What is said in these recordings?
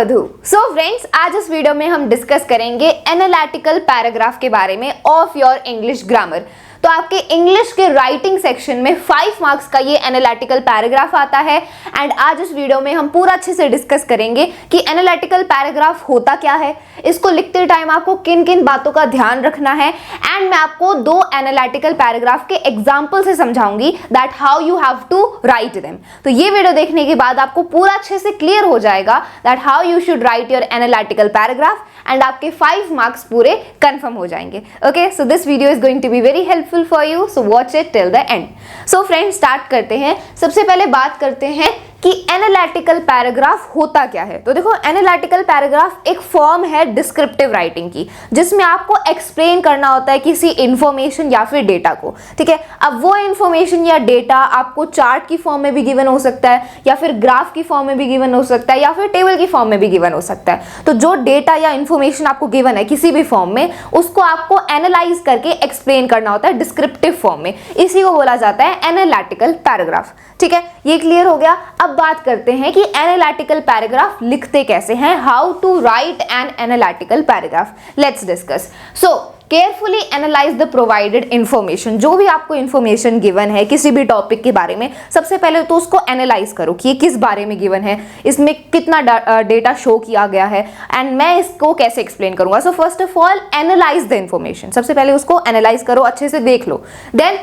मधु। So friends, आज इस video में हम डिस्कस करेंगे एनालिटिकल पैराग्राफ के बारे में ऑफ योर इंग्लिश ग्रामर। तो आपके इंग्लिश के राइटिंग सेक्शन में 5 मार्क्स का ये एनालिटिकल पैराग्राफ आता है एंड आज इस वीडियो में हम पूरा अच्छे से डिस्कस करेंगे कि एनालिटिकल पैराग्राफ होता क्या है, इसको लिखते टाइम आपको किन किन बातों का ध्यान रखना है एंड मैं आपको 2 एनालिटिकल पैराग्राफ के एग्जाम्पल से समझाऊंगी that how you have to write them. तो ये वीडियो देखने के बाद आपको पूरा अच्छे से क्लियर हो जाएगा that how you should write your analytical paragraph and आपके 5 मार्क्स पूरे कंफर्म हो जाएंगे। Okay, so this video is going to be very helpful for you, so watch it till the end. So friends, start करते हैं। सबसे पहले बात करते हैं कि एनालिटिकल पैराग्राफ होता क्या है। तो देखो, एनालिटिकल पैराग्राफ एक फॉर्म है डिस्क्रिप्टिव राइटिंग की, जिसमें आपको एक्सप्लेन करना होता है किसी इंफॉर्मेशन या फिर डेटा को। ठीक है, अब वो इंफॉर्मेशन या डेटा आपको चार्ट की फॉर्म में भी गिवन हो सकता है, या फिर ग्राफ की फॉर्म में भी गिवन हो सकता है, या फिर टेबल की फॉर्म में भी गिवन हो सकता है। तो जो डेटा या इंफॉर्मेशन आपको गिवन है किसी भी फॉर्म में, उसको आपको एनालाइज करके एक्सप्लेन करना होता है डिस्क्रिप्टिव फॉर्म में। इसी को बोला जाता है एनालिटिकल पैराग्राफ। ठीक है, ये क्लियर हो गया। अब बात करते हैं कि एनालिटिकल पैराग्राफ लिखते कैसे हैं, how to write an analytical paragraph. Let's discuss. So carefully analyse the provided information. जो भी आपको इंफॉर्मेशन गिवन है किसी भी टॉपिक के बारे में, सबसे पहले तो उसको एनालाइज करो कि ये किस बारे में गिवन है, इसमें कितना डेटा शो किया गया है एंड मैं इसको कैसे एक्सप्लेन करूंगा। So first of all analyse the information. सबसे पहले उसको एनालाइज करो, अच्छे से देख लो। Then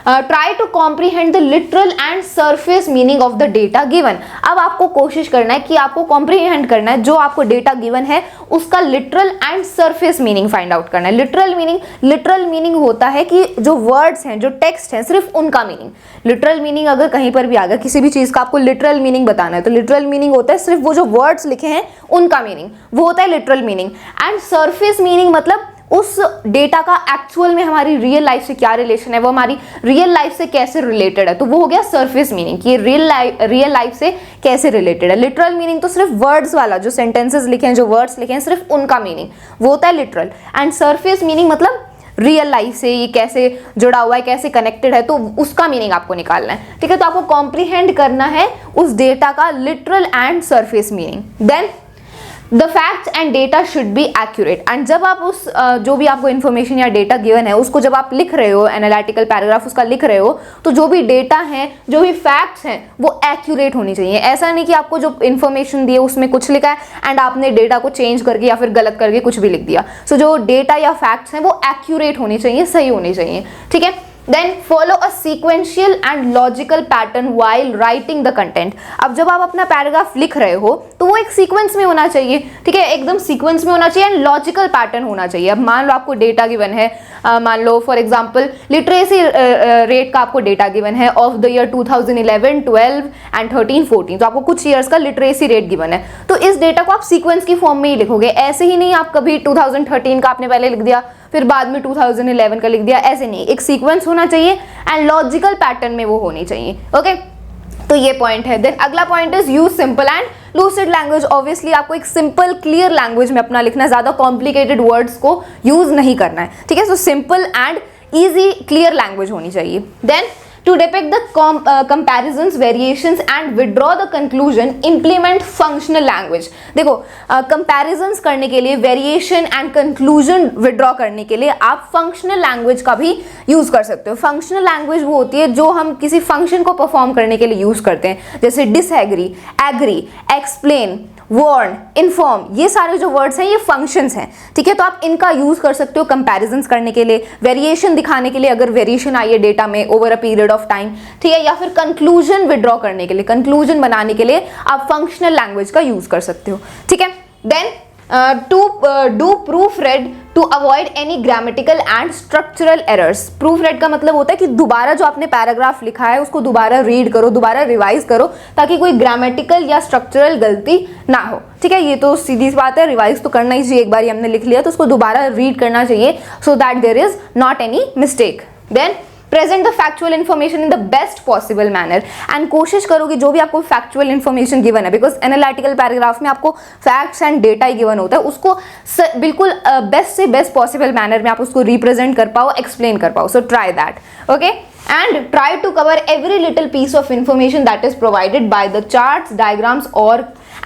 try to comprehend the literal and surface meaning of the data given. अब आपको कोशिश करना है कि आपको कॉम्प्रीहेंड करना है जो आपको डेटा गिवन है, उसका literal and surface meaning find out करना है। लिटरल मीनिंग होता है कि जो वर्ड्स हैं, जो टेक्स्ट हैं, सिर्फ उनका मीनिंग। लिटरल मीनिंग अगर कहीं पर भी आ गया, किसी भी चीज का आपको लिटरल मीनिंग बताना है, तो लिटरल मीनिंग होता है सिर्फ वो जो वर्ड्स लिखे हैं उनका मीनिंग, वो होता है literal meaning. And surface meaning मतलब उस डेटा का एक्चुअल में हमारी रियल लाइफ से क्या रिलेशन है, वो हमारी रियल लाइफ से कैसे रिलेटेड है, तो वो हो गया सरफेस मीनिंग कि रियल लाइफ से कैसे रिलेटेड है। लिटरल मीनिंग तो सिर्फ वर्ड्स वाला, जो सेंटेंसेस लिखे हैं, जो वर्ड्स लिखे हैं, सिर्फ उनका मीनिंग, वो होता है लिटरल। एंड सरफेस मीनिंग मतलब रियल लाइफ से ये कैसे जुड़ा हुआ है, कैसे कनेक्टेड है, तो उसका मीनिंग आपको निकालना है। ठीक है, तो आपको कॉम्प्रीहेंड करना है उस डेटा का literal and surface meaning. Then the facts and data should be accurate. And जब आप उस जो भी आपको इन्फॉर्मेशन या डेटा गिवन है, उसको जब आप लिख रहे हो, एनालिटिकल पैराग्राफ उसका लिख रहे हो, तो जो भी डेटा है, जो भी फैक्ट्स हैं, वो एक्यूरेट होनी चाहिए। ऐसा नहीं कि आपको जो इन्फॉर्मेशन दी है उसमें कुछ लिखा है एंड आपने डेटा को चेंज करके या फिर गलत करके कुछ भी लिख दिया। सो जो डेटा या फैक्ट्स हैं वो एक्यूरेट होनी चाहिए, सही होनी चाहिए। ठीक है, then follow a sequential and logical pattern while writing the content. अब जब आप अपना पैराग्राफ लिख रहे हो तो वो एक सीक्वेंस में होना चाहिए। ठीक है, एकदम सीक्वेंस में होना चाहिए एंड लॉजिकल पैटर्न होना चाहिए। अब मान लो आपको डेटा गिवन है, मान लो फॉर एग्जांपल लिटरेसी रेट का आपको डेटा गिवन है ऑफ द ईयर 2011, 12 एंड 13, 14। तो आपको कुछ ईयर्स का लिटरेसी रेट गिवन है, तो इस डेटा को आप सीक्वेंस की फॉर्म में ही लिखोगे। ऐसे ही नहीं आप कभी 2013 का आपने पहले लिख दिया, फिर बाद में 2011 का लिख दिया, ऐसे नहीं। एक सीक्वेंस होना चाहिए एंड लॉजिकल पैटर्न में वो होनी चाहिए। ओके, तो ये पॉइंट है। देन अगला point is use simple and lucid language. Obviously आपको एक सिंपल क्लियर लैंग्वेज में अपना लिखना है, ज्यादा कॉम्प्लिकेटेड वर्ड्स को यूज नहीं करना है। ठीक है, so simple and easy clear language होनी चाहिए। देन to depict the comparisons, variations and withdraw the conclusion, implement functional language। देखो, comparisons करने के लिए, variation and conclusion withdraw करने के लिए आप functional language का भी use कर सकते हो। functional language वो होती है जो हम किसी function को perform करने के लिए use करते हैं, जैसे disagree, agree, explain, warn, inform, ये सारे जो वर्ड्स हैं ये फंक्शंस हैं। ठीक है, तो आप इनका यूज कर सकते हो कंपैरिजंस करने के लिए, वेरिएशन दिखाने के लिए, अगर वेरिएशन आई है डेटा में over a period of time. ठीक है, या फिर कंक्लूजन विड्रॉ करने के लिए, कंक्लूजन बनाने के लिए आप फंक्शनल लैंग्वेज का यूज कर सकते हो। ठीक है, then to do proofread to avoid any grammatical and structural errors. Proofread का मतलब होता है कि दोबारा जो आपने पैराग्राफ लिखा है उसको दोबारा रीड करो, दोबारा रिवाइज करो, ताकि कोई ग्रामेटिकल या स्ट्रक्चरल गलती ना हो। ठीक है, ये तो सीधी सी बात है, रिवाइज तो करना ही चाहिए। एक बार हमने लिख लिया तो उसको दोबारा रीड करना चाहिए so that there is not any mistake. Then present the factual information in the best possible manner. And कोशिश करो कि जो भी आपको फैक्चुअल इन्फॉर्मेशन गिवन है, बिकॉज एनालिटिकल पैराग्राफ में आपको फैक्ट्स एंड डेटा ही गिवन होता है, उसको बिल्कुल बेस्ट से बेस्ट पॉसिबल मैनर में आप उसको रिप्रेजेंट कर पाओ, एक्सप्लेन कर पाओ। So try that. Okay, and try to cover every little piece of information that is provided by the charts, diagrams or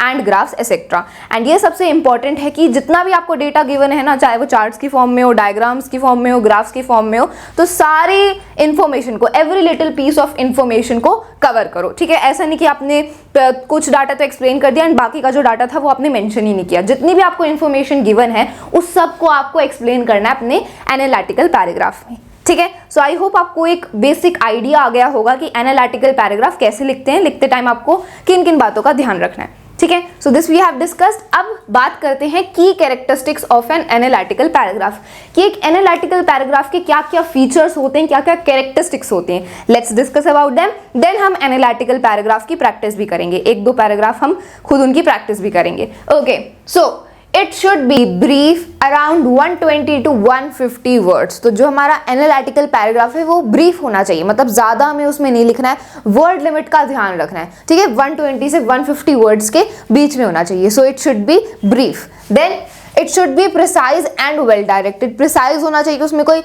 and graphs etcetera. And ये सबसे इंपॉर्टेंट है कि जितना भी आपको डेटा गिवन है ना, चाहे वो चार्ट्स की फॉर्म में हो, डायग्राम्स की फॉर्म में हो, ग्राफ्स की फॉर्म में हो, तो सारी इंफॉर्मेशन को, every little piece of information को कवर करो, ठीक है। ऐसा नहीं कि आपने कुछ डाटा तो एक्सप्लेन कर दिया एंड बाकी का जो डाटा था वो आपने मेंशन ही नहीं किया। जितनी भी आपको इंफॉर्मेशन गिवन है उस सब को आपको एक्सप्लेन करना है अपने एनालिटिकल पैराग्राफ में, ठीक है। सो आई होप आपको एक बेसिक आइडिया आ गया होगा कि एनालिटिकल पैराग्राफ कैसे लिखते हैं, लिखते टाइम आपको किन किन बातों का ध्यान रखना है, ठीक है। So this we have discussed. अब बात करते हैं की characteristics of an analytical paragraph, कि एक एनालिटिकल पैराग्राफ के क्या क्या फीचर्स होते हैं, क्या क्या कैरेक्टरिस्टिक्स होते हैं। Let's discuss about them, then हम एनालिटिकल पैराग्राफ की प्रैक्टिस भी करेंगे, एक दो पैराग्राफ हम खुद उनकी प्रैक्टिस भी करेंगे। Okay, so it should be brief around 120 to 150 words. तो जो हमारा एनालिटिकल पैराग्राफ है वो ब्रीफ होना चाहिए, मतलब ज़्यादा हमें उसमें नहीं लिखना है, वर्ड लिमिट का ध्यान रखना है, ठीक है। 120 से 150 वर्ड्स के बीच में होना चाहिए। So it should be brief. Then it should be precise and well directed. Precise होना चाहिए कि उसमें कोई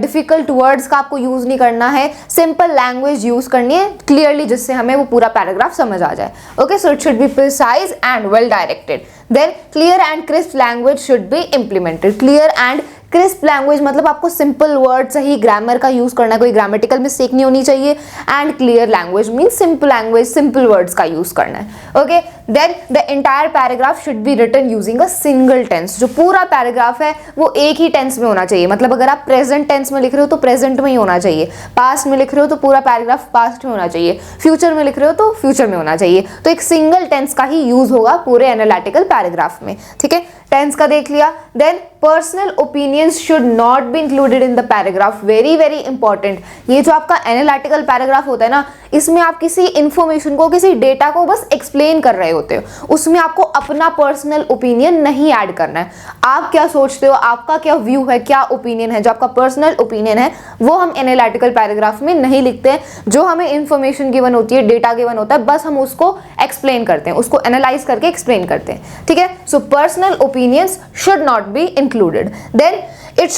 डिफिकल्ट वर्ड्स का आपको यूज नहीं करना है, सिंपल लैंग्वेज यूज करनी है क्लियरली, जिससे हमें वो पूरा पैराग्राफ समझ आ जाए। Okay, so it should be precise and well directed. Then clear and crisp language should be implemented. Clear and crisp language मतलब आपको सिंपल वर्ड से ही ग्रामर का यूज करना है, कोई ग्रामेटिकल मिस्टेक नहीं होनी चाहिए। And clear language means simple language, simple words का यूज करना है। Okay, then the entire paragraph should be written using a single tense. जो पूरा पैराग्राफ है वो एक ही टेंस में होना चाहिए, मतलब अगर आप प्रेजेंट टेंस में लिख रहे हो तो प्रेजेंट में ही होना चाहिए, पास्ट में लिख रहे हो तो पूरा पैराग्राफ पास्ट में होना चाहिए, फ्यूचर में लिख रहे हो तो फ्यूचर में होना चाहिए। तो एक सिंगल टेंस का ही यूज होगा पूरे एनालिटिकल पैराग्राफ में, ठीक है। टेंस का देख लिया। Then personal opinions should not be included in the paragraph. Very very important. ये जो आपका एनालिटिकल पैराग्राफ होता है ना, इसमें आप किसी इंफॉर्मेशन को, किसी डेटा को बस एक्सप्लेन कर रहे होते हो, उसमें आपको अपना पर्सनल ओपिनियन नहीं ऐड करना है। आप क्या सोचते हो, आपका क्या व्यू है, क्या ओपिनियन है, जो आपका पर्सनल ओपिनियन है वो हम एनालिटिकल पैराग्राफ में नहीं लिखते हैं। जो हमें इंफॉर्मेशन गिवन होती है, डेटा गिवन होता है, बस हम उसको एक्सप्लेन करते हैं, उसको एनालाइज करके एक्सप्लेन करते हैं, ठीक है। So personal opinions should not be included. Then it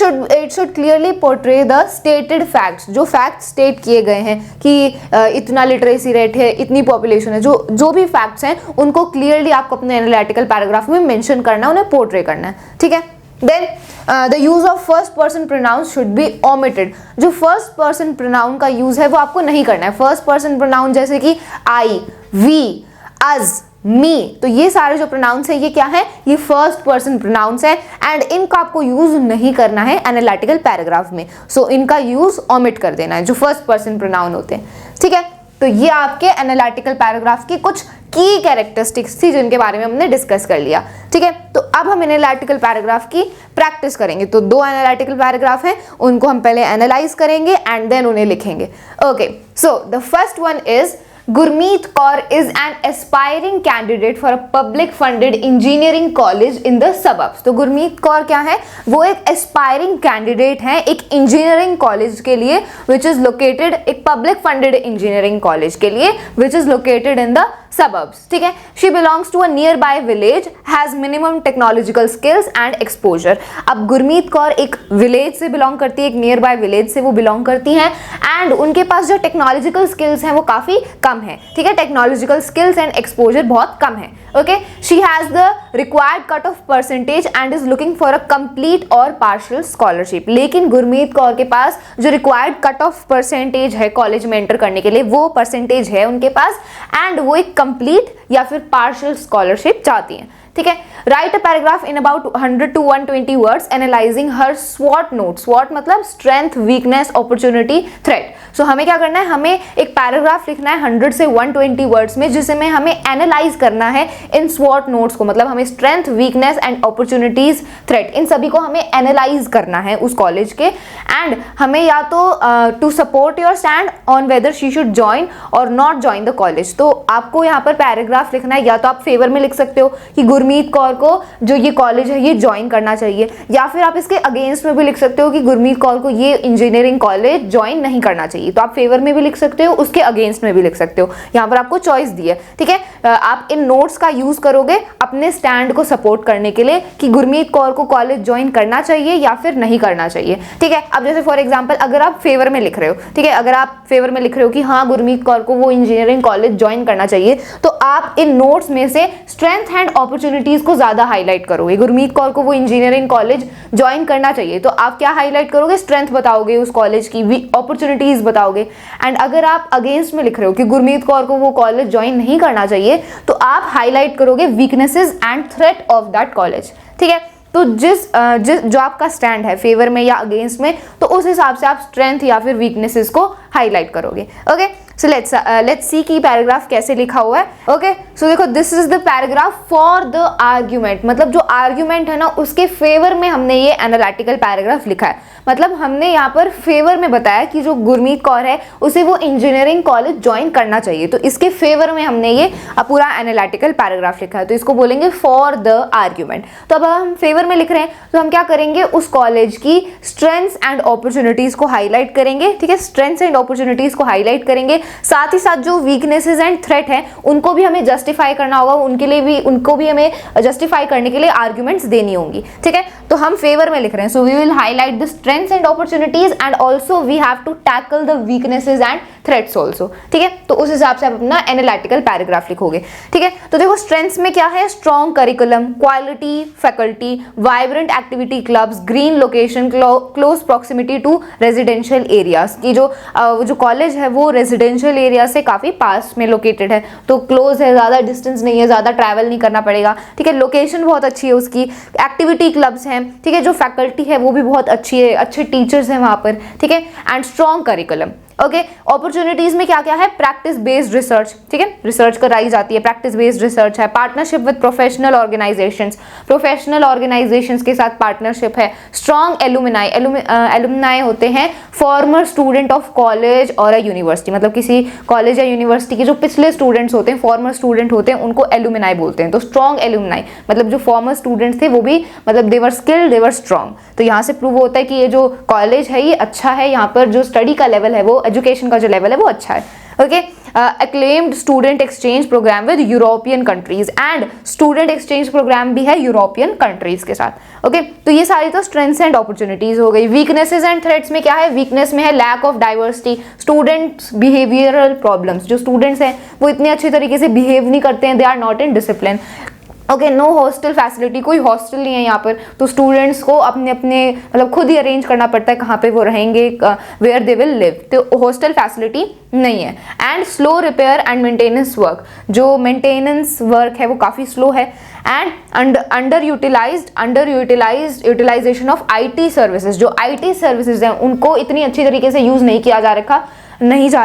should clearly portray the stated facts. जो facts state किए गए हैं कि इतना लिटरेसी रेट है, इतनी पॉपुलेशन है, जो भी facts हैं उनको clearly आपको अपने एनालिटिकल पैराग्राफ में मेंशन करना है, उन्हें पोर्ट्रे करना है, ठीक है। Then the use of first person pronouns should be omitted. जो first person pronoun का यूज है वो आपको नहीं करना है। first person pronoun जैसे कि I, we, us, मी, तो ये सारे जो प्रोनाउंस है ये क्या है, ये फर्स्ट पर्सन प्रोनाउंस है एंड इनका आपको यूज नहीं करना है एनालिटिकल पैराग्राफ में। सो इनका यूज ओमिट कर देना है, जो फर्स्ट पर्सन प्रोनाउन होते हैं, ठीक है। तो ये आपके एनालिटिकल पैराग्राफ की कुछ की कैरेक्टरिस्टिक्स थी जिनके बारे में हमने डिस्कस कर लिया, ठीक है। तो अब हम एनालिटिकल पैराग्राफ की प्रैक्टिस करेंगे। तो दो एनालिटिकल पैराग्राफ हैं, उनको हम पहले एनालाइज करेंगे एंड देन उन्हें लिखेंगे। Okay, so the first one is Gurmeet Kaur is an aspiring candidate for a public funded engineering college in the suburbs. तो गुरमीत कौर क्या है, वो एक aspiring candidate है एक engineering college के लिए which is located, एक public funded engineering college के लिए which is located in the suburbs, ठीक है। She belongs to a nearby village, has minimum technological skills and exposure. अब गुरमीत कौर एक विलेज से बिलोंग करती है, एक नियर बाय विलेज से वो बिलोंग करती हैं एंड उनके पास जो टेक्नोलॉजिकल स्किल्स हैं वो काफ़ी कम है, ठीक है। टेक्नोलॉजिकल स्किल्स एंड एक्सपोजर बहुत कम है। Okay, she has the required cut off percentage and is looking for a complete और पार्शियल स्कॉलरशिप। लेकिन गुरमीत कौर के पास जो रिक्वायर्ड कट ऑफ परसेंटेज है कॉलेज में एंटर करने के लिए, वो परसेंटेज है उनके पास एंड वो एक कंप्लीट या फिर पार्शियल स्कॉलरशिप चाहती हैं, ठीक है। Write a paragraph in about 100 to 120 words analysing her स्वॉट नोट। स्वॉट मतलब strength, weakness, opportunity, threat. So हमें क्या करना है, हमें एक पैराग्राफ लिखना है 100 से 120 वर्ड्स में, जिसमें हमें एनालाइज करना है इन स्वॉट नोट्स को, मतलब हमें strength, weakness and opportunities, threat, इन सभी को हमें एनालाइज करना है उस कॉलेज के। एंड हमें या तो to support your stand on whether she should join or not join the college. तो आपको यहाँ पर पैराग्राफ लिखना है, या तो आप फेवर में लिख सकते हो कि गुरमीत कौर कौर को जो ये कॉलेज है ये ज्वाइन करना चाहिए, या फिर आप इसके अगेंस्ट में भी लिख सकते हो कि गुरमीत कौर को ये इंजीनियरिंग कॉलेज ज्वाइन नहीं करना चाहिए। तो आप फेवर में भी लिख सकते हो, उसके अगेंस्ट में भी लिख सकते हो, यहाँ पर आपको चॉइस दी है। ठीक है, आप इन नोट्स का यूज करोगे अपने स्टैंड को सपोर्ट करने के लिए कि गुरमीत कौर को कॉलेज ज्वाइन करना चाहिए या फिर नहीं करना चाहिए। ठीक है, अब जैसे फॉर एग्जांपल अगर आप फेवर में लिख रहे हो, ठीक है, अगर आप फेवर में लिख रहे हो कि हाँ गुरमीत कौर को वो इंजीनियरिंग कॉलेज ज्वाइन करना चाहिए, तो आप इन नोट्स में से स्ट्रेंथ एंड अपॉर्चुनिटीज को ज्यादा हाईलाइट करोगे। गुरमीत कौर को वो इंजीनियरिंग कॉलेज ज्वाइन करना चाहिए, तो आप क्या हाईलाइट करोगे? स्ट्रेंथ बताओगे उस कॉलेज की, अपॉर्चुनिटीज बताओगे। एंड अगर आप अगेंस्ट में लिख रहे हो कि गुरमीत कौर को वो कॉलेज ज्वाइन नहीं करना चाहिए, तो आप हाईलाइट करोगे weaknesses and threat of that college. ठीक है, तो जिस जो आपका स्टैंड है फेवर में या अगेंस्ट में, तो उस हिसाब से आप स्ट्रेंथ या फिर वीकनेसेस को हाईलाइट करोगे। ओके, सो लेट्स सी कि पैराग्राफ कैसे लिखा हुआ है। ओके, सो देखो this is the paragraph for the argument, मतलब जो आर्ग्यूमेंट है ना उसके फेवर में हमने ये एनालिटिकल पैराग्राफ लिखा है। मतलब हमने यहाँ पर फेवर में बताया कि जो गुरमीत कौर है उसे वो इंजीनियरिंग कॉलेज ज्वाइन करना चाहिए, तो इसके फेवर में हमने ये पूरा एनालिटिकल पैराग्राफ लिखा है, तो इसको बोलेंगे फॉर द आर्ग्यूमेंट। तो अब हम फेवर में लिख रहे हैं तो हम क्या करेंगे? उस कॉलेज की स्ट्रेंथ्स एंड अपॉर्चुनिटीज को हाईलाइट करेंगे। ठीक है, स्ट्रेंथ्स एंड अपॉर्चुनिटीज को हाईलाइट करेंगे, साथ ही साथ जो वीकनेसेस एंड थ्रेट है उनको भी हमें जस्टिफाई करना होगा, उनको भी हमें जस्टिफाई करने के लिए आर्ग्यूमेंट्स देनी होंगी। ठीक है, तो हम फेवर में लिख रहे हैं, so we will highlight the strengths and opportunities and also we have to tackle the weaknesses and threats also. ठीक है, तो उस हिसाब से आप अपना एनालिटिकल पैराग्राफ लिखोगे। ठीक है, तो देखो स्ट्रेंथ्स में क्या है? Strong curriculum, quality faculty, vibrant activity clubs, green location, close proximity to residential areas. की जो कॉलेज है वो रेजिडेंशियल एरिया से काफी पास में लोकेटेड है, तो क्लोज है, ज्यादा डिस्टेंस नहीं है, ज्यादा ट्रैवल नहीं करना पड़ेगा। ठीक है, लोकेशन बहुत अच्छी है उसकी, एक्टिविटी क्लब्स हैं। ठीक है, जो फैकल्टी है वो भी बहुत अच्छी है, अच्छे टीचर्स हैं वहां पर। ठीक है, and strong curriculum. Okay, opportunities में क्या क्या है? प्रैक्टिस बेस्ड रिसर्च, ठीक है, रिसर्च कराई जाती है, प्रैक्टिस बेस्ड रिसर्च है, पार्टनरशिप विद प्रोफेशनल ऑर्गेनाइजेशंस के साथ पार्टनरशिप है, स्ट्रॉन्ग एलुमनाई होते हैं फॉर्मर स्टूडेंट ऑफ कॉलेज और अ यूनिवर्सिटी, मतलब किसी कॉलेज या यूनिवर्सिटी के जो पिछले स्टूडेंट्स होते हैं, फॉर्मर स्टूडेंट होते हैं, उनको एलुमनाई बोलते हैं। तो स्ट्रॉन्ग एलुमनाई मतलब जो फॉर्मर स्टूडेंट्स थे वो भी मतलब दे वर स्किल्ड, दे वर स्ट्रॉन्ग। तो यहाँ से प्रूव होता है कि ये जो कॉलेज है ये अच्छा है, यहाँ पर जो स्टडी का लेवल है वो, एजुकेशन का जो लेवल है वो अच्छा है। Okay, acclaimed student exchange programme with European countries, and student exchange programme भी है यूरोपियन कंट्रीज के साथ। ओके, तो ये सारी तो स्ट्रेंथ्स एंड अपॉर्चुनिटीज हो गई। वीकनेसेस एंड थ्रेट्स में क्या है? वीकनेस में है lack of diversity, students behavioural problems, जो स्टूडेंट्स हैं वो इतने अच्छे तरीके से बिहेव नहीं करते हैं, they are not in discipline. Okay, no hostel facility, कोई हॉस्टल नहीं है यहाँ पर, तो स्टूडेंट्स को अपने मतलब खुद ही अरेंज करना पड़ता है कहाँ पे वो रहेंगे, वेयर दे विल लिव, तो हॉस्टल फैसिलिटी नहीं है। And slow repair and maintenance work, जो मेंटेनेंस वर्क है वो काफ़ी स्लो है। And under utilisation of IT services, जो IT सर्विसेज हैं उनको इतनी अच्छी तरीके से यूज़ नहीं किया जा रहा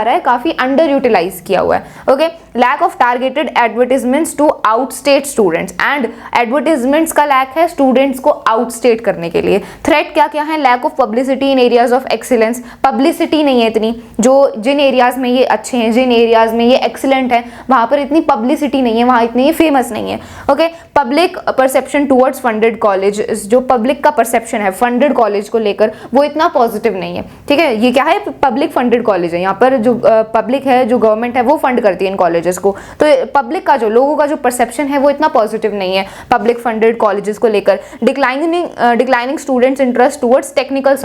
है, काफी अंडर यूटिलाइज किया हुआ है। Okay, lack of targeted advertisements to outstate students, and advertisements का लैक है स्टूडेंट्स को आउटस्टेट करने के लिए। थ्रेट क्या क्या है? Lack of publicity in areas of excellence, publicity नहीं है इतनी, जो जिन एरियाज में ये अच्छे हैं, जिन एरियाज में ये एक्सीलेंट है वहां पर इतनी पब्लिसिटी नहीं है, वहां इतनी फेमस नहीं है। Okay, public perception towards funded college, जो पब्लिक का परसेप्शन है फंडेड कॉलेज को लेकर वो इतना पॉजिटिव नहीं है। ठीक है, ये क्या है? पब्लिक फंडेड कॉलेज है, यहाँ पर जो पब्लिक है, जो गवर्नमेंट है वो फंड करती है इन कॉलेजेस को, तो पब्लिक का जो लोगों का जो परसेप्शन है वो इतना पॉजिटिव नहीं है पब्लिक फंडेड कॉलेजेस को लेकर। Declining students interest towards technical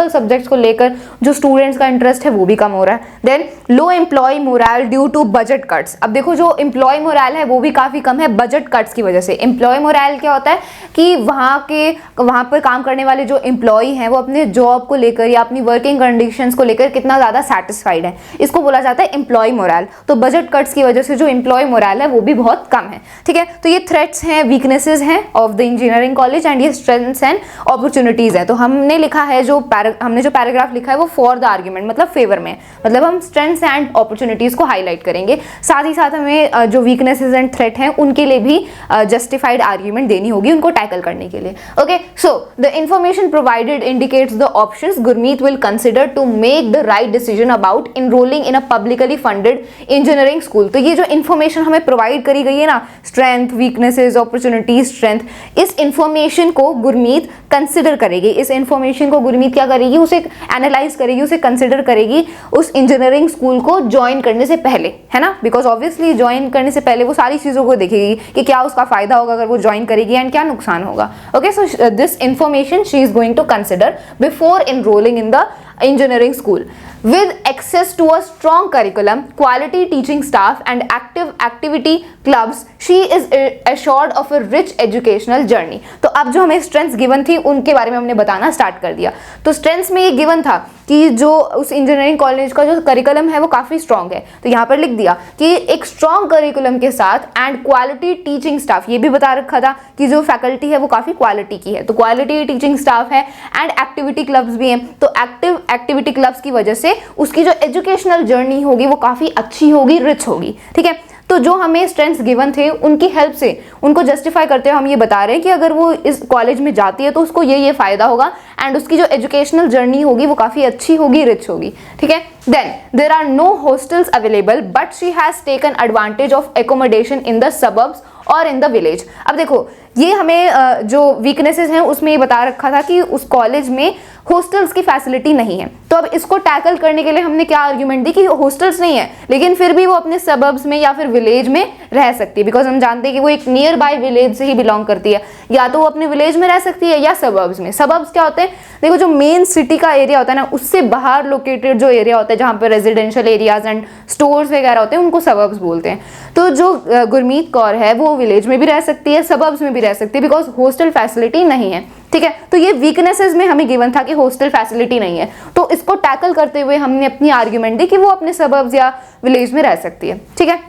subjects को लेकर जो स्टूडेंट्स का इंटरेस्ट है वो भी कम हो रहा है। Then low employee morale due to budget cuts, अब देखो जो एम्प्लॉय मोरल है वो भी काफी कम है बजट कट्स की वजह से। एम्प्लॉय मोरल क्या होता है कि वहां पर काम करने वाले जो एम्प्लॉय हैं वो अपने जॉब को लेकर या अपनी वर्किंग कंडीशंस को लेकर कितना ज्यादा सेटिस्फाइड है, इसको बोला जाता है एम्प्लॉय मोरल। तो बजट कट्स की वजह से जो एम्प्लॉय मोरल है वो भी बहुत कम है। ठीक है, तो ये थ्रेट्स हैं, वीकनेसेस हैं of the engineering college, and ये स्ट्रेंथ्स एंड अपॉर्चुनिटीज है। तो हमने लिखा है हमने जो पैराग्राफ लिखा है वो फॉर द आर्ग्यूमेंट मतलब फेवर में, मतलब हम स्ट्रेंथ्स एंड अपॉर्चुनिटीज को हाईलाइट करेंगे, साथ ही साथ हमें जो वीकनेसेस एंड थ्रेट हैं उनके लिए भी जस्टिफाइड आर्ग्यूमेंट देनी होगी उनको टैकल करने के लिए। Okay, so the information provided indicates the options Gurmeet will consider to make the right decision information about enrolling in a publicly funded engineering school. तो ये जो इन्फॉर्मेशन हमें प्रोवाइड करी गई है ना, स्ट्रेंथ, वीकनेसेस, अपॉर्चुनिटीज, स्ट्रेंथ, इस information को गुरमीत कंसिडर करेगी। इस इन्फॉर्मेशन को गुरमीत क्या करेगी, उसे एनालाइज करेगी, उसे कंसिडर करेगी उस इंजीनियरिंग स्कूल को ज्वाइन करने से पहले, है ना, बिकॉज ऑब्वियसली ज्वाइन करने से पहले वो सारी चीज़ों को देखेगी कि क्या उसका फायदा होगा अगर वो ज्वाइन करेगी एंड क्या नुकसान होगा। Okay, so this information she is going to consider before enrolling in the engineering school. With access to a strong curriculum, quality teaching staff and active activity clubs, she is assured of a rich educational journey. तो अब जो हमें strengths given थी उनके बारे में हमने बताना स्टार्ट कर दिया। तो स्ट्रेंथ्स में ये गिवन था कि जो उस इंजीनियरिंग कॉलेज का जो करिकुलम है वो काफ़ी स्ट्रॉन्ग है। तो यहाँ पर लिख दिया कि एक स्ट्रॉन्ग करिकुलम के साथ एंड क्वालिटी टीचिंग स्टाफ, ये भी बता रखा था कि जो फैकल्टी है वो काफ़ी क्वालिटी की है। तो क्वालिटी टीचिंग स्टाफ है एंड एक्टिविटी क्लब्स भी हैं। तो एक्टिव एक्टिविटी क्लब्स की वजह से उसकी जो एजुकेशनल जर्नी होगी वो काफ़ी अच्छी होगी, रिच होगी। ठीक है, तो जो हमें स्ट्रेंथ्स गिवन थे उनकी हेल्प से उनको जस्टिफाई करते हुए हम ये बता रहे हैं कि अगर वो इस कॉलेज में जाती है तो उसको ये फ़ायदा होगा एंड उसकी जो एजुकेशनल जर्नी होगी वो काफ़ी अच्छी होगी, रिच होगी। ठीक है, then there are no hostels available but she has taken advantage of accommodation in the suburbs or in the village. अब देखो ये हमें जो वीकनेसेस हैं उसमें ये बता रखा था कि उस कॉलेज में हॉस्टल्स की फैसिलिटी नहीं है। तो अब इसको टैकल करने के लिए हमने क्या आर्ग्यूमेंट दी कि हॉस्टल्स नहीं है लेकिन फिर भी वो अपने सबर्ब्स में या फिर विलेज में रह सकती है, बिकॉज हम जानते हैं कि वो एक नियर बाय विलेज से ही बिलोंग करती है। या तो वो अपने विलेज में रह सकती है या सबर्ब्स में। सबर्ब्स क्या होते हैं, देखो जो मेन सिटी का एरिया होता है ना उससे बाहर लोकेटेड जो एरिया होता है जहाँ पर रेजिडेंशियल एरियाज एंड स्टोर्स वगैरह होते हैं उनको सबर्ब्स बोलते हैं। तो जो गुरमीत कौर है वो विलेज में भी रह सकती है, सबर्ब्स में भी रह सकती है, बिकॉज हॉस्टल फैसिलिटी नहीं है। ठीक है, तो ये वीकनेसेस में हमें गिवन था कि हॉस्टल फैसिलिटी नहीं है। तो इसको टैकल करते हुए हमने अपनी आर्ग्यूमेंट दी कि वो अपने सबर्ब्स या विलेज में रह सकती है। ठीक है,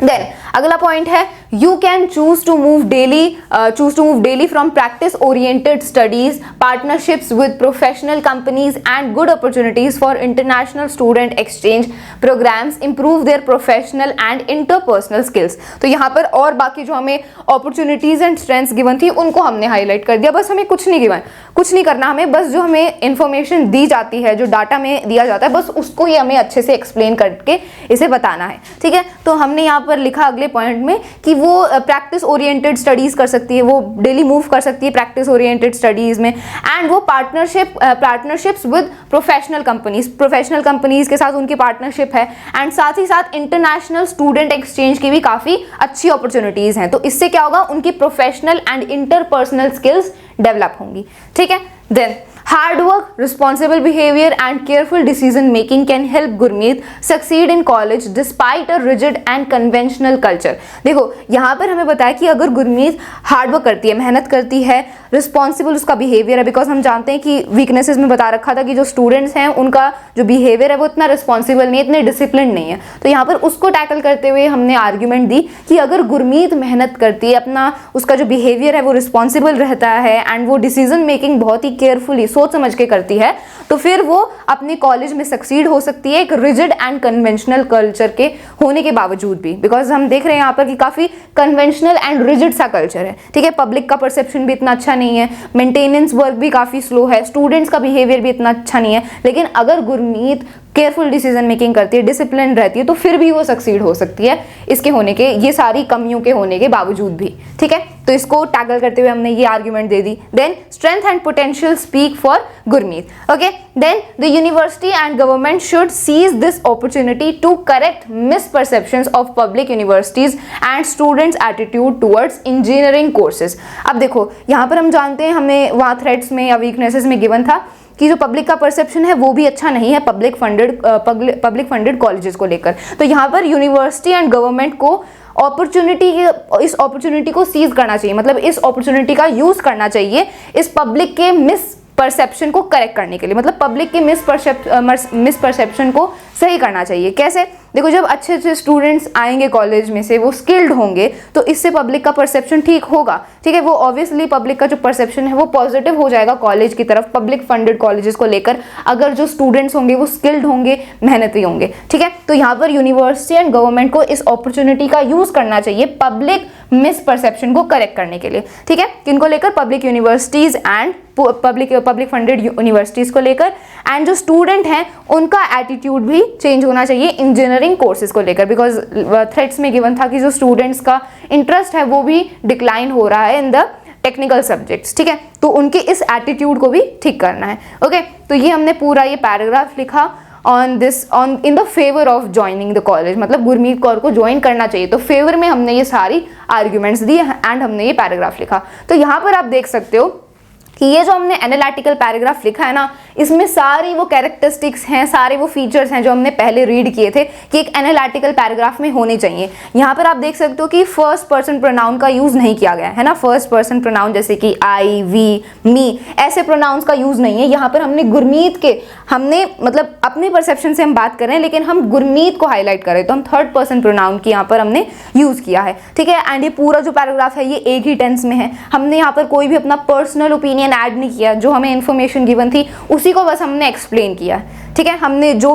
देन अगला पॉइंट है you can choose to move daily from practice oriented studies, partnerships with professional companies and good opportunities for international student exchange programs, improve their professional and interpersonal skills. तो यहाँ पर और बाकी जो हमें अपॉर्चुनिटीज एंड स्ट्रेंथ्स गिवन थी उनको हमने हाईलाइट कर दिया। बस हमें कुछ नहीं करना, हमें बस जो हमें इंफॉर्मेशन दी जाती है, जो डाटा में दिया जाता है, बस उसको ही हमें अच्छे से एक्सप्लेन करके इसे बताना है। ठीक है, तो हमने यहाँ पर लिखा अगले पॉइंट में कि वो प्रैक्टिस ओरिएंटेड स्टडीज कर सकती है, वो डेली मूव कर सकती है प्रैक्टिस ओरिएंटेड स्टडीज में, एंड वो पार्टनरशिप्स विद प्रोफेशनल कंपनीज के साथ उनकी पार्टनरशिप है, एंड साथ ही साथ इंटरनेशनल स्टूडेंट एक्सचेंज की भी काफ़ी अच्छी अपॉर्चुनिटीज़ हैं। तो इससे क्या होगा, उनकी professional and interpersonal skills develop होंगी। ठीक है, then hard work, responsible behaviour and careful decision making can help Gurmeet succeed in college despite a rigid and conventional culture. देखो यहाँ पर हमें बताया कि अगर गुरमीत हार्ड वर्क करती है, मेहनत करती है, रिस्पॉन्सिबल उसका बिहेवियर है, बिकॉज हम जानते हैं कि वीकनेसेस में बता रखा था कि जो स्टूडेंट्स हैं उनका जो बिहेवियर है वो इतना रिस्पॉन्सिबल नहीं है, इतने डिसिप्लिन नहीं है। तो यहाँ पर उसको टैकल करते हुए हमने आर्ग्यूमेंट दी कि अगर गुरमीत मेहनत करती है, अपना उसका जो बिहेवियर है वो रिस्पॉन्सिबल रहता है एंड वो डिसीजन मेकिंग बहुत ही केयरफुली सोच समझ के करती है, तो फिर वो अपने कॉलेज में सक्सीड हो सकती है एक रिजिड एंड कन्वेंशनल कल्चर के होने के बावजूद भी, बिकॉज हम देख रहे हैं यहाँ पर कि काफ़ी कन्वेंशनल एंड रिजिड सा कल्चर है। ठीक है, पब्लिक का परसेप्शन भी इतना अच्छा नहीं है, मेंटेनेंस वर्क भी काफ़ी स्लो है, स्टूडेंट्स का बिहेवियर भी इतना अच्छा नहीं है, लेकिन अगर गुरमीत केयरफुल डिसीजन मेकिंग करती है, डिसिप्लिन रहती है, तो फिर भी वो सक्सीड हो सकती है इसके होने के, ये सारी कमियों के होने के बावजूद भी। ठीक है, तो इसको टैकल करते हुए हमने ये आर्ग्यूमेंट दे दी। Then strength and potential speak for Gurmeet. Okay, then the university and government should seize this opportunity to correct misperceptions of public universities and students attitude towards engineering courses. अब देखो यहाँ पर हम जानते हैं, हमें वहाँ थ्रेड्स में या वीकनेसेस में गिवन था कि जो पब्लिक का परसेप्शन है वो भी अच्छा नहीं है पब्लिक फंडेड कॉलेजेस को लेकर। तो यहाँ पर यूनिवर्सिटी एंड गवर्नमेंट को इस अपॉर्चुनिटी को सीज करना चाहिए, मतलब इस अपॉर्चुनिटी का यूज करना चाहिए इस पब्लिक के मिसपरसेप्शन को करेक्ट करने के लिए, मतलब पब्लिक के मिसपरसेप्शन को सही करना चाहिए। कैसे? देखो जब अच्छे अच्छे स्टूडेंट्स आएंगे कॉलेज में से, वो स्किल्ड होंगे, तो इससे पब्लिक का परसेप्शन ठीक होगा, ठीक है। वो ऑब्वियसली पब्लिक का जो परसेप्शन है वो पॉजिटिव हो जाएगा कॉलेज की तरफ, पब्लिक फंडेड कॉलेजेस को लेकर, अगर जो स्टूडेंट्स होंगे वो स्किल्ड होंगे, मेहनती होंगे, ठीक है। तो यहाँ पर यूनिवर्सिटी एंड गवर्नमेंट को इस अपॉर्चुनिटी का यूज करना चाहिए पब्लिक मिसपरसेप्शन को करेक्ट करने के लिए, ठीक है। किनको लेकर? Public universities and public funded universities को लेकर। एंड जो स्टूडेंट हैं उनका एटीट्यूड भी चेंज होना चाहिए इंजीनियरिंग कोर्सेज को लेकर, बिकॉज थ्रेट्स में गिवन था कि जो स्टूडेंट्स का इंटरेस्ट है वो भी डिक्लाइन हो रहा है इन द टेक्निकल सब्जेक्ट्स, ठीक है। तो उनके इस एटीट्यूड को भी ठीक करना है, ओके। तो ये हमने पूरा ये पैराग्राफ लिखा on in the favour of joining the college, मतलब गुरमीत कौर को ज्वाइन करना चाहिए, तो फेवर में हमने ये सारी आर्ग्यूमेंट्स दी एंड हमने ये पैराग्राफ लिखा। तो यहाँ पर आप देख सकते हो कि ये जो हमने एनालिटिकल पैराग्राफ लिखा है ना, इसमें सारी वो कैरेक्टरिस्टिक्स हैं, सारे वो फीचर्स हैं जो हमने पहले रीड किए थे कि एक एनालिटिकल पैराग्राफ में होने चाहिए। यहाँ पर आप देख सकते हो कि फर्स्ट पर्सन प्रोनाउन का यूज नहीं किया गया है ना, फर्स्ट पर्सन प्रोनाउन जैसे कि आई, वी, मी, ऐसे प्रोनाउंस का यूज नहीं है। यहाँ पर हमने गुरमीत के, हमने मतलब अपने परसेप्शन से हम बात कर रहे हैं, लेकिन हम गुरमीत को हाईलाइट कर रहे हैं, तो हम थर्ड पर्सन प्रोनाउन की यहाँ पर हमने यूज किया है, ठीक है। एंड ये पूरा जो पैराग्राफ है ये एक ही टेंस में है, हमने यहाँ पर कोई भी अपना पर्सनल ओपिनियन ऐड नहीं किया, जो हमें इन्फॉर्मेशन गिवन थी उसी को बस हमने एक्सप्लेन किया, ठीक है। हमने जो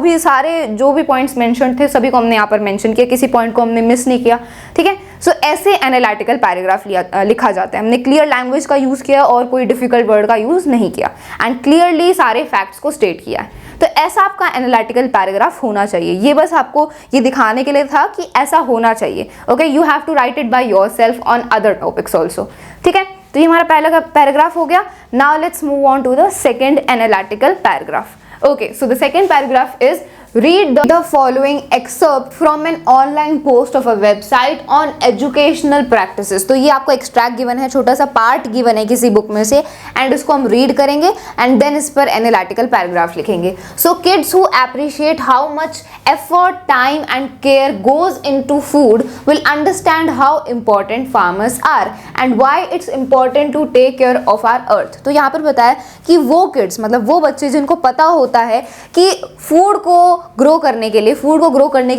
भी पॉइंट्स मेंशन थे सभी को हमने यहाँ पर मेंशन किया, किसी पॉइंट को हमने मिस नहीं किया, ठीक है। सो ऐसे एनालिटिकल पैराग्राफ लिखा जाता है। हमने क्लियर लैंग्वेज का यूज किया और कोई डिफिकल्ट वर्ड का यूज नहीं किया एंड क्लियरली सारे फैक्ट्स को स्टेट किया है। तो ऐसा आपका एनालिटिकल पैराग्राफ होना चाहिए। ये बस आपको ये दिखाने के लिए था कि ऐसा होना चाहिए, okay. You have to write it by yourself on other topics also, ठीक है। तो ये हमारा पहला पैराग्राफ हो गया। Now let's move on to the second analytical paragraph. Okay, so the second paragraph is read the following excerpt from an online post of a website on educational practices। तो ये आपको एक्सट्रैक्ट गिवन है, छोटा सा part given है किसी book में से, एंड इसको हम रीड करेंगे एंड देन इस पर एनालिटिकल पैराग्राफ लिखेंगे। So kids who appreciate how much effort, time and care goes into food will understand how important farmers are and why it's important to take care of our earth। तो यहाँ पर बताया कि वो kids, मतलब वो बच्चे जिनको पता होता है कि फूड को ग्रो करने के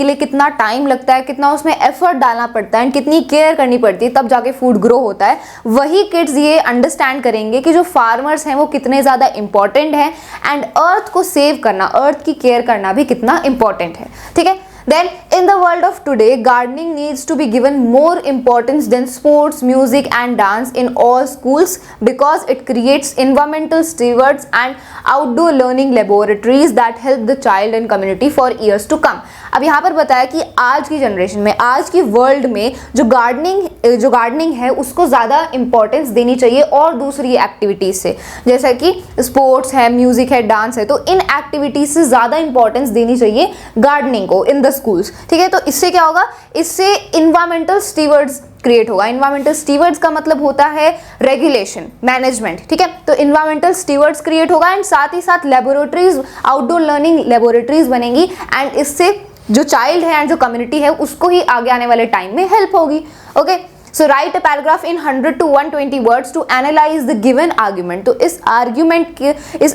लिए कितना टाइम लगता है, कितना उसमें एफर्ट डालना पड़ता है, कितनी केयर करनी पड़ती है, तब जाके फूड ग्रो होता है, वही किड्स ये अंडरस्टैंड करेंगे कि जो फार्मर्स हैं वो कितने ज़्यादा इंपॉर्टेंट हैं एंड अर्थ को सेव करना, अर्थ की केयर करना भी कितना इंपॉर्टेंट है, ठीक है। Then in the world of today, gardening needs to be given more importance than sports, music and dance in all schools because it creates environmental stewards and outdoor learning laboratories that help the child and community for years to come। अब यहाँ पर बताया कि आज की generation में, आज की वर्ल्ड में जो गार्डनिंग है उसको ज़्यादा इंपॉर्टेंस देनी चाहिए और दूसरी एक्टिविटीज़ से, जैसा कि स्पोर्ट्स है, म्यूजिक है, डांस है, तो इन एक्टिविटीज़ से ज़्यादा इंपॉर्टेंस देनी चाहिए गार्डनिंग को इन द स्कूल्स, ठीक है। तो इससे क्या होगा, इससे इन्वायरमेंटल स्टीवर्ड्स क्रिएट होगा। इन्वायरमेंटल स्टीवर्ड्स का मतलब होता है रेगुलेशन, मैनेजमेंट, ठीक है। तो इन्वायरमेंटल स्टीवर्ड्स क्रिएट होगा एंड साथ ही साथ लेबोरेटरीज, आउटडोर लर्निंग लेबोरेटरीज बनेंगी एंड इससे जो चाइल्ड है एंड जो कम्युनिटी है उसको ही आगे आने वाले टाइम में हेल्प होगी, okay. So write a paragraph in 100 to 120 words to analyse the given argument. तो इस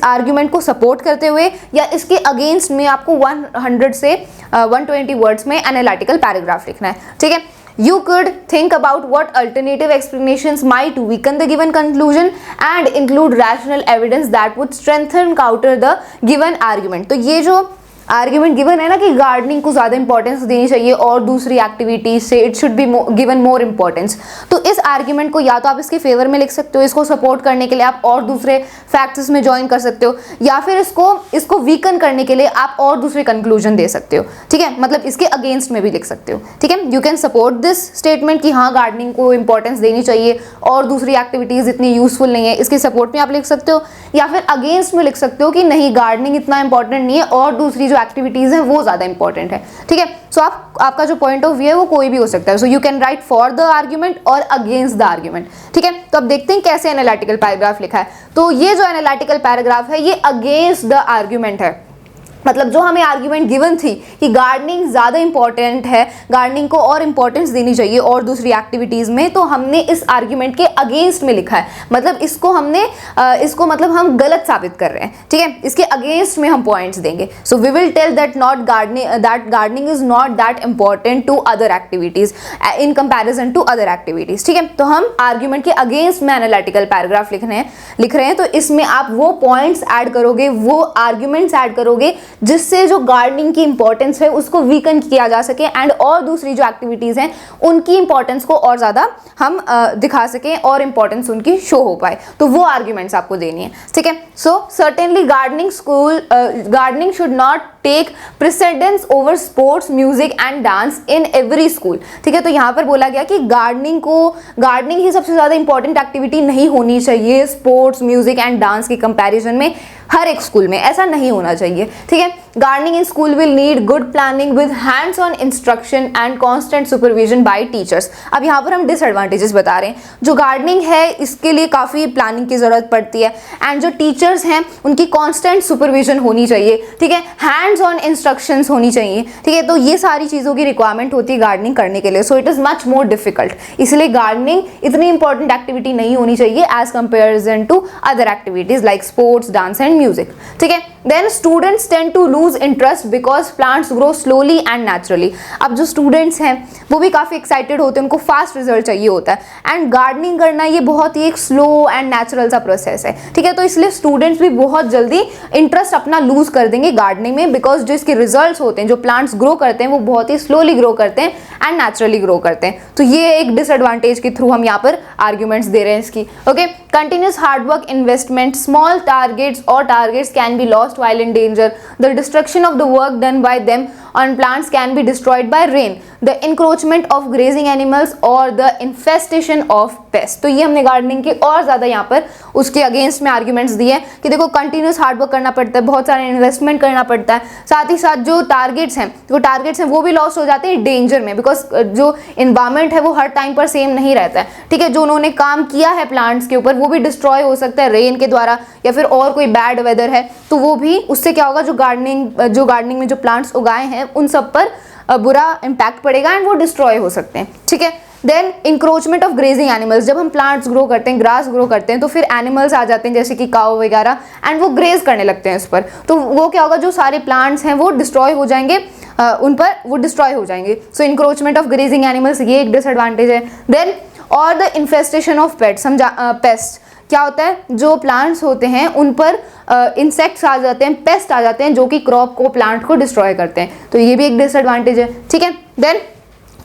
आर्ग्यूमेंट को सपोर्ट करते हुए या इसके अगेंस्ट में आपको 100 से 120 वर्ड्स में एनालिटिकल पैराग्राफ लिखना है, ठीक है। You could think about what alternative explanations might weaken the given conclusion and include rational evidence that would strengthen counter the given argument। तो ये जो आर्ग्यूमेंट गिवन है ना कि गार्डनिंग को ज़्यादा इंपॉर्टेंस देनी चाहिए और दूसरी एक्टिविटीज से it should be given more importance, तो इस आर्ग्यूमेंट को या तो आप इसके फेवर में लिख सकते हो, इसको सपोर्ट करने के लिए आप और दूसरे फैक्ट्स में ज्वाइन कर सकते हो, या फिर इसको वीकन करने के लिए आप और दूसरे कंक्लूजन दे सकते हो, ठीक है। मतलब इसके अगेंस्ट में भी लिख सकते हो, ठीक है। You can support this statement कि हाँ गार्डनिंग को इंपॉर्टेंस देनी चाहिए और दूसरी एक्टिविटीज़ इतनी यूजफुल नहीं है, इसके सपोर्ट में आप लिख सकते हो, या फिर अगेंस्ट में लिख सकते हो कि नहीं गार्डनिंग इतना इंपॉर्टेंट नहीं है और दूसरी जो एक्टिविटीज हैं वो ज़्यादा इंपॉर्टेंट है, ठीक है। सो आपका जो पॉइंट ऑफ व्यू है वो कोई भी हो सकता है। So you can write for the argument और अगेंस्ट द आर्ग्यूमेंट, ठीक है। तो अब देखते हैं कैसे एनालिटिकल पैराग्राफ लिखा है। तो ये जो एनालिटिकल पैराग्राफ है ये अगेंस्ट द आर्ग्यूमेंट है, मतलब जो हमें आर्ग्यूमेंट गिवन थी कि गार्डनिंग ज़्यादा इंपॉर्टेंट है, गार्डनिंग को और इंपॉर्टेंस देनी चाहिए और दूसरी एक्टिविटीज़ में, तो हमने इस आर्ग्यूमेंट के अगेंस्ट में लिखा है। मतलब इसको हमने इसको मतलब हम गलत साबित कर रहे हैं, ठीक है, इसके अगेंस्ट में हम पॉइंट्स देंगे। So we will tell that gardening is not that important to other activities in comparison to other activities, ठीक है। तो हम आर्ग्यूमेंट के अगेंस्ट में एनालिटिकल पैराग्राफ लिख रहे हैं, तो इसमें आप वो पॉइंट्स ऐड करोगे, वो आर्ग्यूमेंट्स ऐड करोगे जिससे जो गार्डनिंग की इंपॉर्टेंस है उसको वीकन किया जा सके एंड और दूसरी जो एक्टिविटीज़ हैं उनकी इंपॉर्टेंस को और ज़्यादा हम दिखा सकें और इंपॉर्टेंस उनकी शो हो पाए। तो वो आर्ग्यूमेंट्स आपको देनी है, ठीक है। So certainly gardening should not take precedence over sports, music and dance in every school, ठीक है। तो यहाँ पर बोला गया कि गार्डनिंग ही सबसे ज़्यादा इंपॉर्टेंट एक्टिविटी नहीं होनी चाहिए स्पोर्ट्स, म्यूजिक एंड डांस के कंपैरिजन में हर एक स्कूल में, ऐसा नहीं होना चाहिए, ठीक है। Gardening in school will need good planning with hands on instruction and constant supervision bye teachers. अब यहाँ पर हम डिसएडवांटेजेस बता रहे हैं। जो गार्डनिंग है इसके लिए काफ़ी प्लानिंग की ज़रूरत पड़ती है एंड जो टीचर्स हैं उनकी कॉन्स्टेंट सुपरविजन होनी चाहिए, ठीक है, हैंड्स ऑन इंस्ट्रक्शंस होनी चाहिए, ठीक है। तो ये सारी चीज़ों की रिक्वायरमेंट होती है गार्डनिंग करने के लिए। So it is much more difficult, इसलिए गार्डनिंग इतनी इंपॉर्टेंट एक्टिविटी नहीं होनी चाहिए as comparison to other activities like sports, dance and music, ठीक है। Then students tend to lose interest because plants grow slowly and naturally. अब जो students हैं वो भी काफ़ी एक्साइटेड होते हैं, उनको फास्ट रिजल्ट चाहिए होता है एंड गार्डनिंग करना ये बहुत ही एक स्लो एंड नेचुरल सा प्रोसेस है, ठीक है। तो इसलिए स्टूडेंट्स भी बहुत जल्दी इंटरेस्ट अपना लूज कर देंगे गार्डनिंग में, बिकॉज जो इसके रिजल्ट्स होते हैं, जो प्लांट्स ग्रो करते हैं वो बहुत ही स्लोली ग्रो करते हैं एंड नेचुरली ग्रो करते हैं। तो ये एक डिसएडवांटेज के थ्रू हम यहाँ पर आर्ग्यूमेंट्स दे रहे हैं इसकी, okay. Continuous hard work, investment, small targets और targets can be lost while in danger. The destruction of the work done by them on plants can be destroyed by rain, the encroachment of grazing animals or the infestation of pests. तो ये हमने gardening के और ज़्यादा यहाँ पर उसके against में आर्ग्यूमेंट्स दिए हैं कि देखो कंटिन्यूस हार्डवर्क करना पड़ता है, बहुत सारे इन्वेस्टमेंट करना पड़ता है, साथ ही साथ जो टारगेट्स हैं वो भी लॉस्ट हो जाते हैं डेंजर में, बिकॉज जो इन्वायरमेंट है वो हर टाइम पर सेम नहीं रहता है, ठीक है। जो उन्होंने काम किया है प्लांट्स के ऊपर वो भी डिस्ट्रॉय हो सकता है रेन के द्वारा, या फिर और कोई बैड वेदर है तो वो भी, उससे क्या होगा, जो गार्डनिंग में जो प्लांट्स उगाए हैं उन सब पर बुरा इम्पैक्ट पड़ेगा एंड वो डिस्ट्रॉय हो सकते हैं, ठीक है। Then encroachment of grazing animals, जब हम प्लांट्स ग्रो करते हैं, ग्रास ग्रो करते हैं, तो फिर एनिमल्स आ जाते हैं जैसे कि काऊ वगैरह एंड वो ग्रेज करने लगते हैं इस पर, तो वो क्या होगा, जो सारे प्लांट्स हैं वो डिस्ट्रॉय हो जाएंगे, उन पर वो डिस्ट्रॉय हो जाएंगे। सो इंक्रोचमेंट ऑफ ग्रेजिंग एनिमल्स ये एक डिसएडवांटेज है। देन और द इन्फेस्टेशन ऑफ पेस्ट, क्या होता है, जो प्लांट्स होते हैं उन पर इंसेक्ट्स आ जाते हैं, पेस्ट आ जाते हैं जो कि क्रॉप को, प्लांट को डिस्ट्रॉय करते हैं, तो ये भी एक डिसएडवांटेज है, ठीक है। Then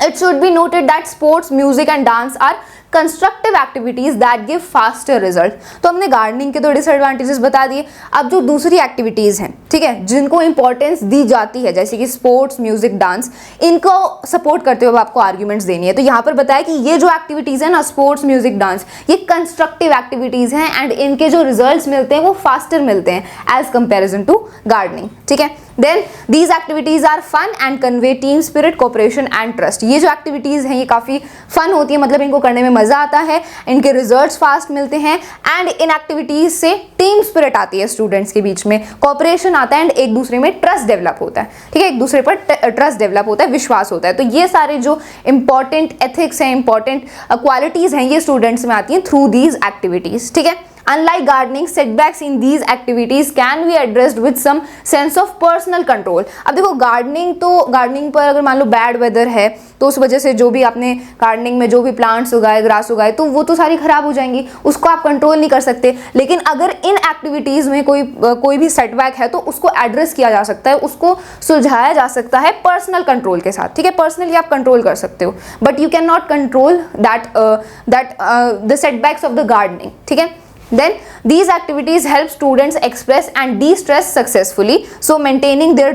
it should be noted that sports, music and dance are constructive activities that give faster result. तो हमने गार्डनिंग के तो डिसएडवांटेजेस बता दिए। अब जो दूसरी एक्टिविटीज़ हैं, ठीक है, जिनको इंपॉर्टेंस दी जाती है जैसे कि स्पोर्ट्स, म्यूजिक, डांस, इनको सपोर्ट करते हुए आपको आर्ग्यूमेंट्स देनी है। तो यहाँ पर बताया कि ये जो एक्टिविटीज़ है ना, स्पोर्ट्स, म्यूजिक, डांस, ये कंस्ट्रक्टिव एक्टिविटीज़ हैं एंड इनके जो रिजल्ट्स मिलते हैं वो फास्टर मिलते हैं एज कंपेरिजन टू गार्डनिंग, ठीक है। Then these activities are fun and convey team spirit, cooperation and trust. ये जो एक्टिविटीज़ हैं ये काफ़ी फन होती है, मतलब इनको करने में मज़ा आता है, इनके रिजल्ट्स फास्ट मिलते हैं एंड इन एक्टिविटीज़ से टीम स्पिरिट आती है स्टूडेंट्स के बीच में, कोऑपरेशन आता है एंड एक दूसरे में ट्रस्ट डेवलप होता है, ठीक है, एक दूसरे पर ट्रस्ट डेवलप होता है, विश्वास होता है। तो ये सारे जो इंपॉर्टेंट एथिक्स हैं, इंपॉर्टेंट क्वालिटीज़ हैं, ये स्टूडेंट्स में आती हैं थ्रू दीज एक्टिविटीज़, ठीक है। Unlike gardening, setbacks in these activities can be addressed with some sense of personal control. अब देखो गार्डनिंग पर अगर मान लो बैड वेदर है तो उस वजह से जो भी आपने गार्डनिंग में जो भी प्लांट्स उगाए, ग्रास उगाए, तो वो तो सारी खराब हो जाएंगी, उसको आप कंट्रोल नहीं कर सकते। लेकिन अगर इन एक्टिविटीज़ में कोई भी सेटबैक है तो उसको एड्रेस किया जा सकता है, उसको सुलझाया जा सकता है पर्सनल कंट्रोल के साथ, ठीक है। पर्सनली आप कंट्रोल कर सकते हो, but you can not control the setbacks of the gardening, ठीक है। Then these activities help students express and de-stress successfully. So maintaining their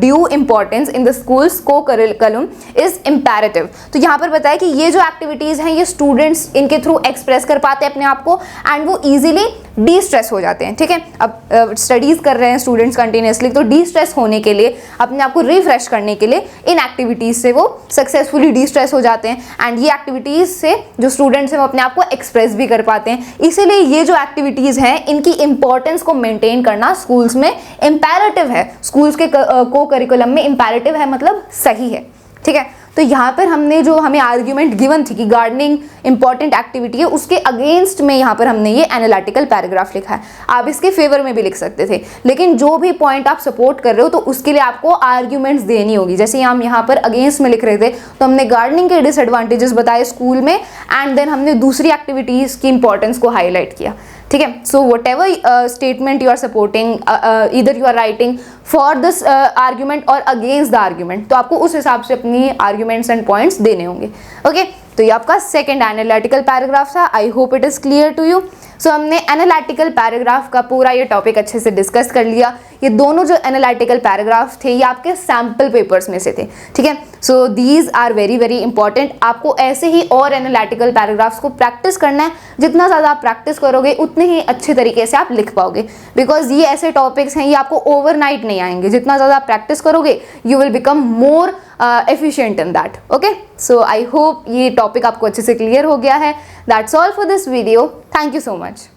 due importance in the school's co-curriculum is imperative. तो यहाँ पर बताया कि ये जो एक्टिविटीज़ हैं ये स्टूडेंट्स इनके थ्रू एक्सप्रेस कर पाते हैं अपने आप को एंड वो ईजिली डी स्ट्रेस हो जाते हैं, ठीक है। अब स्टडीज़ कर रहे हैं स्टूडेंट्स कंटिन्यूसली, तो डी स्ट्रेस होने के लिए, अपने आप को रिफ्रेश करने के लिए इन एक्टिविटीज़ से वो सक्सेसफुली डी स्ट्रेस हो जाते हैं एंड ये एक्टिविटीज़ से जो स्टूडेंट्स हैं वो अपने आप को एक्सप्रेस भी कर पाते हैं। इसीलिए ये जो जो एक्टिविटीज़ हैं इनकी इंपॉर्टेंस को मेंटेन करना स्कूल्स में इम्पेरेटिव है, स्कूल्स के को करिकुलम में इम्पेरेटिव है, मतलब सही है, ठीक है। तो यहाँ पर हमने जो हमें आर्ग्यूमेंट गिवन थी कि गार्डनिंग इंपॉर्टेंट एक्टिविटी है, उसके अगेंस्ट में यहाँ पर हमने ये एनालिटिकल पैराग्राफ लिखा है। आप इसके फेवर में भी लिख सकते थे, लेकिन जो भी पॉइंट आप सपोर्ट कर रहे हो तो उसके लिए आपको आर्ग्यूमेंट्स देनी होगी। जैसे हम यहाँ पर अगेंस्ट में लिख रहे थे तो हमने गार्डनिंग के डिसएडवांटेजेस बताए स्कूल में, एंड देन हमने दूसरी एक्टिविटीज़ की इंपॉर्टेंस को हाईलाइट किया, ठीक है। So whatever statement you are supporting, इधर you are writing for this argument और अगेंस्ट द आर्ग्यूमेंट, तो आपको उस हिसाब से अपनी आर्ग्यूमेंट्स एंड पॉइंट्स देने होंगे, ओके। तो ये आपका सेकंड एनालिटिकल पैराग्राफ था। I hope it is clear to you. So हमने एनालिटिकल पैराग्राफ का पूरा ये टॉपिक अच्छे से डिस्कस कर लिया। ये दोनों जो एनालिटिकल पैराग्राफ थे ये आपके सैम्पल पेपर्स में से थे, ठीक है। So these are very very important. आपको ऐसे ही और एनालिटिकल पैराग्राफ्स को प्रैक्टिस करना है। जितना ज़्यादा आप प्रैक्टिस करोगे उतने ही अच्छे तरीके से आप लिख पाओगे, बिकॉज ये ऐसे टॉपिक्स हैं ये आपको ओवरनाइट नहीं आएंगे। जितना ज़्यादा आप प्रैक्टिस करोगे you will become more efficient in that, okay. So I hope ये टॉपिक आपको अच्छे से क्लियर हो गया है। That's all for this video. Thank you so much.